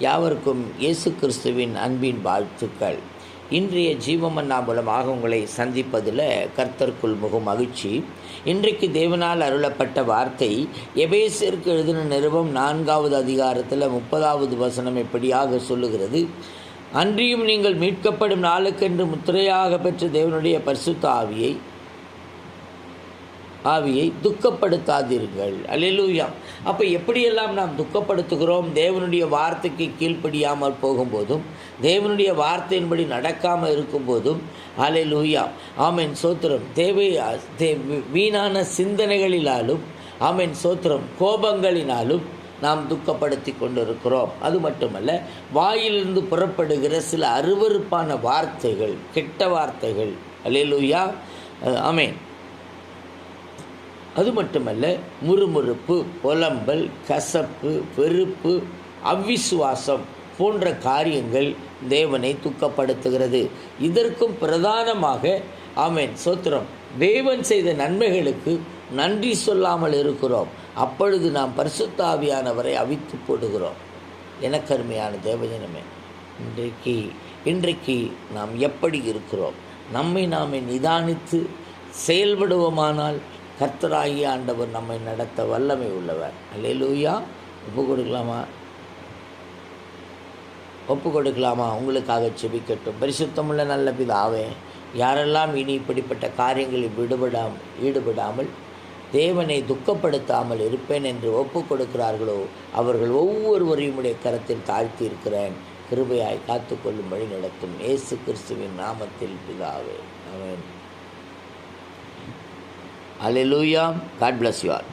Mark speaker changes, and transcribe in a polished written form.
Speaker 1: யாவருக்கும் இயேசு கிறிஸ்துவின் அன்பின் வாழ்த்துக்கள். இன்றைய ஜீவமன்னா மூலமாக உங்களை சந்திப்பதில் கர்த்தருக்குள் மிகவும் மகிழ்ச்சி. இன்றைக்கு தேவனால் அருளப்பட்ட வார்த்தை எபேசியருக்கு எழுதின நிருபம் 4வது அதிகாரத்தில் 30வது வசனம் எப்படியாக சொல்லுகிறது: அன்றியும் நீங்கள் மீட்கப்படும் நாளுக்கென்று முத்திரையாக பெற்ற தேவனுடைய பரிசுத்த ஆவியை துக்கப்படுத்தாதீர்கள். அல்லேலூயா. அப்போ எப்படியெல்லாம் நாம் துக்கப்படுத்துகிறோம்? தேவனுடைய வார்த்தைக்கு கீழ்ப்படியாமல் போகும்போதும், தேவனுடைய வார்த்தையின்படி நடக்காமல் இருக்கும்போதும். அல்லேலூயா. ஆமென், சோத்திரம். வீணான சிந்தனைகளினாலும், ஆமென், சோத்திரம், கோபங்களினாலும் நாம் துக்கப்படுத்தி கொண்டிருக்கிறோம். அது மட்டுமல்ல, வாயிலிருந்து புறப்படுகிற சில அருவருப்பான வார்த்தைகள், கெட்ட வார்த்தைகள். அல்லேலூயா. ஆமென். அது மட்டுமல்ல, முறுமுறுப்பு, புலம்பல், கசப்பு, வெறுப்பு, அவ்விசுவாசம் போன்ற காரியங்கள் தேவனை துக்கப்படுத்துகிறது. இதற்கும் பிரதானமாக, ஆமென், சோத்திரம், தேவன் செய்த நன்மைகளுக்கு நன்றி சொல்லாமல் இருக்கிறோம். அப்பொழுது நாம் பரிசுத்த ஆவியானவரை அவித்து போடுகிறோம். எனக்கருமையான தேவஜனமே, இன்றைக்கு நாம் எப்படி இருக்கிறோம்? நம்மை நாமே நிதானித்து செயல்படுவோமானால் கர்த்தராகிய ஆண்டவர் நம்மை நடத்த வல்லமை உள்ளவர். அல்லேலூயா. ஒப்பு கொடுக்கலாமா? உங்களுக்காக செபிக்கட்டும். பரிசுத்தமுள்ள நல்ல பிதாவே, யாரெல்லாம் இனி இப்படிப்பட்ட காரியங்களில் ஈடுபடாமல் தேவனை துக்கப்படுத்தாமல் இருப்பேன் என்று ஒப்பு கொடுக்கிறார்களோ, அவர்கள் ஒவ்வொருவரையும் உடைய கரத்தில் தாழ்த்தி இருக்கிறேன். கிருபையாய் காத்துக்கொள்ளும்படி நடத்தும். இயேசு கிறிஸ்துவின் நாமத்தில் பிதாவே, ஆமென். Hallelujah. God bless you all.